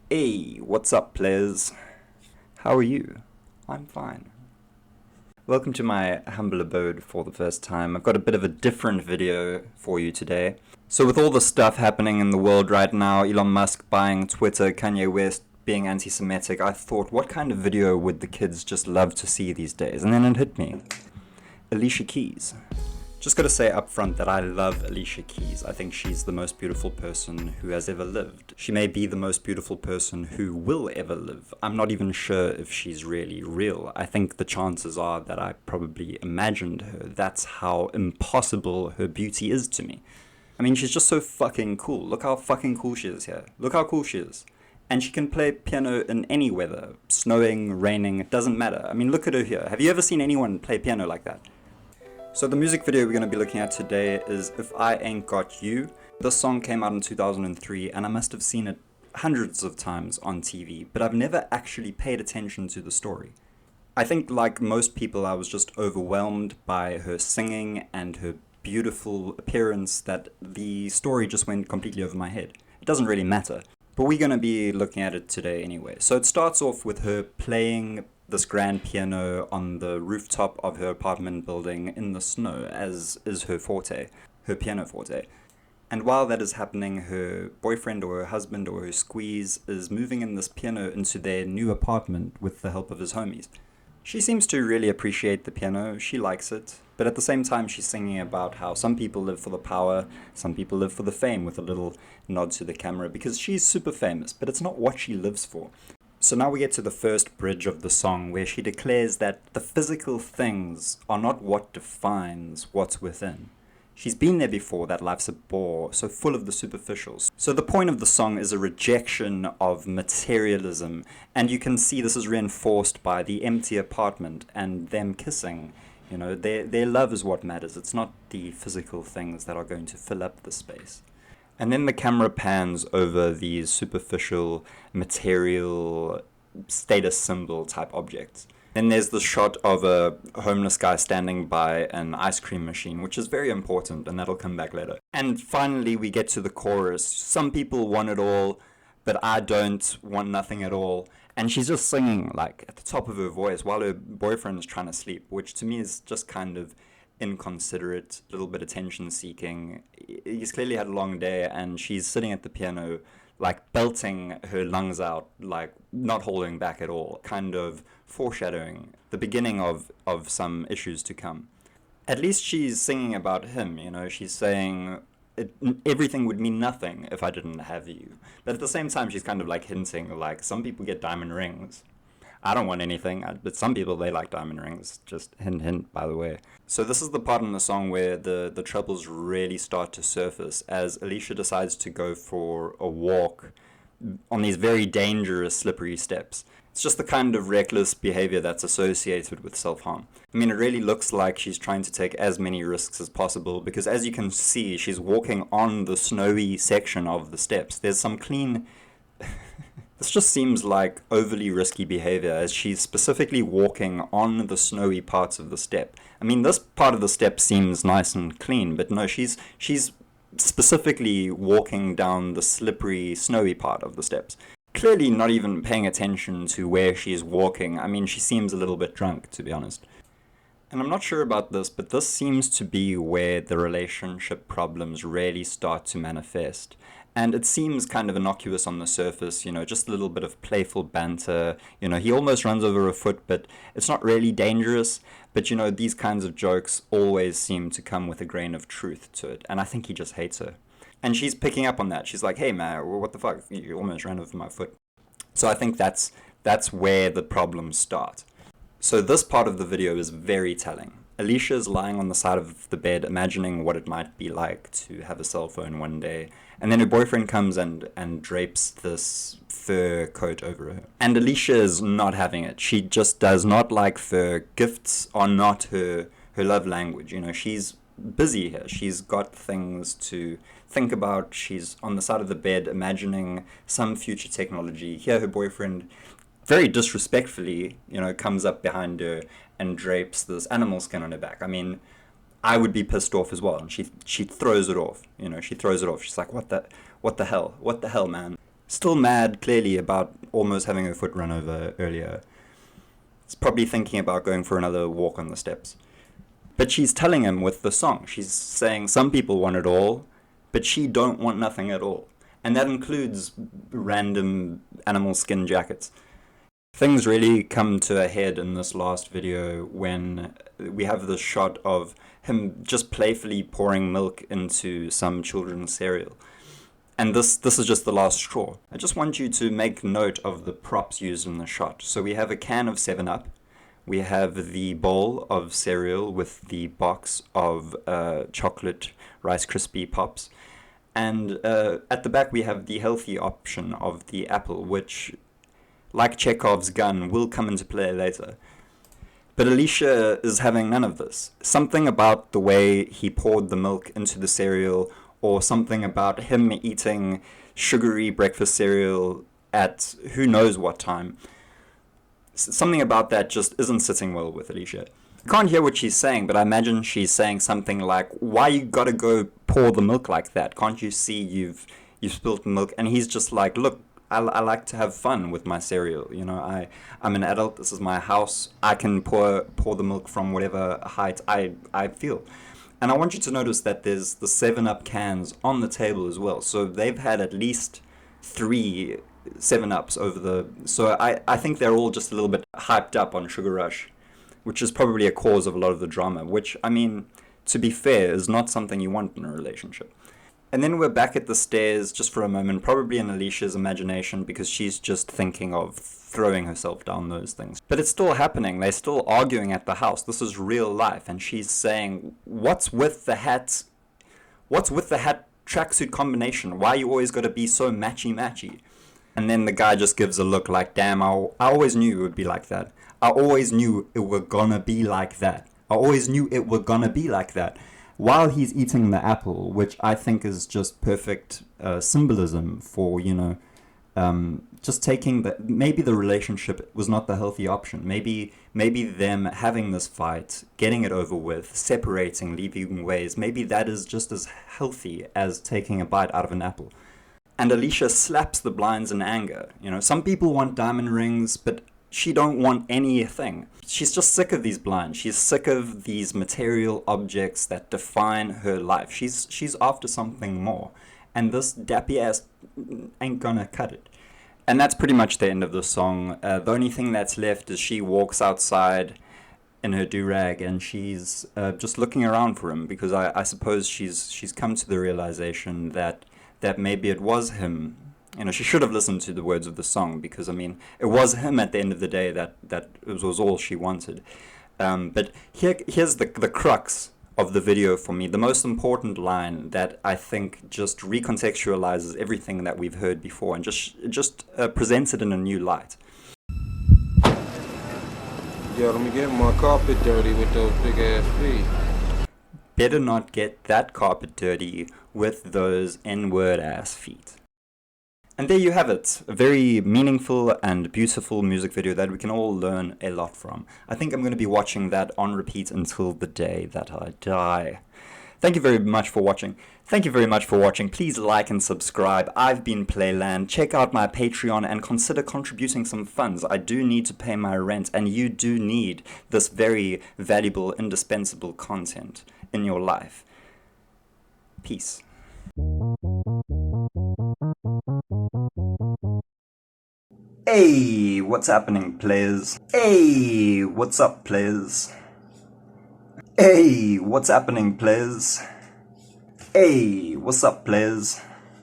Hey, what's up, players? How are you? I'm fine. Welcome to my humble abode for the first time. I've got a bit of a different video for you today. So with all the stuff happening in the world right now, Elon Musk buying Twitter, Kanye West being anti-Semitic, I thought, what kind of video would the kids just love to see these days? And then it hit me. Alicia Keys. Just gotta say up front that I love Alicia Keys. I think she's the most beautiful person who has ever lived. She may be the most beautiful person who will ever live. I'm not even sure if she's really real. I think the chances are that I probably imagined her. That's how impossible her beauty is to me. I mean, she's just so fucking cool. Look how fucking cool she is here. Look how cool she is. And she can play piano in any weather. Snowing, raining, it doesn't matter. I mean, look at her here. Have you ever seen anyone play piano like that? So the music video we're going to be looking at today is If I Ain't Got You. This song came out in 2003 and I must have seen it hundreds of times on TV, but I've never actually paid attention to the story. I think like most people I was just overwhelmed by her singing and her beautiful appearance that the story just went completely over my head. It doesn't really matter, but we're going to be looking at it today anyway. So it starts off with her playing this grand piano on the rooftop of her apartment building in the snow, as is her forte, her piano forte. And while that is happening, her boyfriend or her husband or her squeeze is moving in this piano into their new apartment with the help of his homies. She seems to really appreciate the piano, she likes it, but at the same time she's singing about how some people live for the power, some people live for the fame, with a little nod to the camera, because she's super famous, but it's not what she lives for. So now we get to the first bridge of the song where she declares that the physical things are not what defines what's within. She's been there before, that life's a bore, so full of the superficials. So the point of the song is a rejection of materialism, and you can see this is reinforced by the empty apartment and them kissing. You know, their love is what matters. It's not the physical things that are going to fill up the space. And then the camera pans over these superficial, material, status symbol type objects. Then there's the shot of a homeless guy standing by an ice cream machine, which is very important, and that'll come back later. And finally, we get to the chorus. Some people want it all, but I don't want nothing at all. And she's just singing, like, at the top of her voice while her boyfriend's trying to sleep, which to me is just kind of inconsiderate, a little bit attention seeking. He's clearly had a long day and she's sitting at the piano like belting her lungs out, like not holding back at all, kind of foreshadowing the beginning of some issues to come. At least she's singing about him, you know, she's saying everything would mean nothing if I didn't have you. But at the same time she's kind of like hinting like some people get diamond rings. I don't want anything, but some people, they like diamond rings. Just hint, hint, by the way. So this is the part in the song where the troubles really start to surface as Alicia decides to go for a walk on these very dangerous, slippery steps. It's just the kind of reckless behavior that's associated with self-harm. I mean, it really looks like she's trying to take as many risks as possible because as you can see, she's walking on the snowy section of the steps. There's some clean... This just seems like overly risky behavior as she's specifically walking on the snowy parts of the step. I mean, this part of the step seems nice and clean, but no, she's specifically walking down the slippery, snowy part of the steps. Clearly not even paying attention to where she's walking. I mean, she seems a little bit drunk, to be honest. And I'm not sure about this, but this seems to be where the relationship problems really start to manifest. And it seems kind of innocuous on the surface, you know, just a little bit of playful banter. You know, he almost runs over a foot, but it's not really dangerous. But, you know, these kinds of jokes always seem to come with a grain of truth to it. And I think he just hates her. And she's picking up on that. She's like, hey, man, what the fuck? You almost ran over my foot. So I think that's where the problems start. So this part of the video is very telling. Alicia is lying on the side of the bed, imagining what it might be like to have a cell phone one day. And then her boyfriend comes and drapes this fur coat over her. And Alicia is not having it. She just does not like fur. Gifts are not her love language. You know, she's busy here. She's got things to think about. She's on the side of the bed imagining some future technology. Here her boyfriend very disrespectfully, you know, comes up behind her and drapes this animal skin on her back. I mean, I would be pissed off as well. And she throws it off. You know, she throws it off. She's like, what the hell? What the hell, man? Still mad, clearly, about almost having her foot run over earlier. He's probably thinking about going for another walk on the steps. But she's telling him with the song. She's saying some people want it all, but she don't want nothing at all. And that includes random animal skin jackets. Things really come to a head in this last video when we have this shot of him just playfully pouring milk into some children's cereal. And this is just the last straw. I just want you to make note of the props used in the shot. So we have a can of 7-Up. We have the bowl of cereal with the box of chocolate Rice Krispie Pops. And at the back we have the healthy option of the apple, which, like Chekhov's gun, will come into play later. But Alicia is having none of this. Something about the way he poured the milk into the cereal, or something about him eating sugary breakfast cereal at who knows what time. Something about that just isn't sitting well with Alicia. I can't hear what she's saying, but I imagine she's saying something like, why you gotta go pour the milk like that? Can't you see you've spilt the milk? And he's just like, look, I like to have fun with my cereal. You know, I'm an adult, this is my house, I can pour the milk from whatever height I feel. And I want you to notice that there's the 7-Up cans on the table as well. So they've had at least 3 7-Ups over the... So I think they're all just a little bit hyped up on Sugar Rush, which is probably a cause of a lot of the drama, which, I mean, to be fair, is not something you want in a relationship. And then we're back at the stairs just for a moment, probably in Alicia's imagination, because she's just thinking of throwing herself down those things. But it's still happening. They're still arguing at the house. This is real life. And she's saying, what's with the hat tracksuit combination? Why you always got to be so matchy-matchy? And then the guy just gives a look like, damn, I always knew it would be like that. I always knew it were gonna be like that. I always knew it were gonna be like that. While he's eating the apple, which I think is just perfect symbolism for, you know, just taking that, maybe the relationship was not the healthy option. Maybe them having this fight, getting it over with, separating, leaving ways, maybe that is just as healthy as taking a bite out of an apple. And Alicia slaps the blinds in anger. You know, some people want diamond rings, but she don't want anything. She's just sick of these blinds. She's sick of these material objects that define her life. She's after something more. And this dappy ass ain't gonna cut it. And that's pretty much the end of the song. The only thing that's left is she walks outside in her do-rag and she's just looking around for him, because I suppose she's come to the realization that maybe it was him. You know, she should have listened to the words of the song, because, I mean, it was him at the end of the day that it was all she wanted. But here's the crux of the video for me, the most important line that I think just recontextualizes everything that we've heard before and just presents it in a new light. Yo, let me get my carpet dirty with those big ass feet. Better not get that carpet dirty with those N-word ass feet. And there you have it, a very meaningful and beautiful music video that we can all learn a lot from. I think I'm going to be watching that on repeat until the day that I die. Thank you very much for watching. Please like and subscribe. I've been Playland. Check out my Patreon and consider contributing some funds. I do need to pay my rent, and you do need this very valuable, indispensable content in your life. Peace. Hey, what's happening, players? Hey, what's up, players? Hey, what's happening, players? Hey, what's up, players?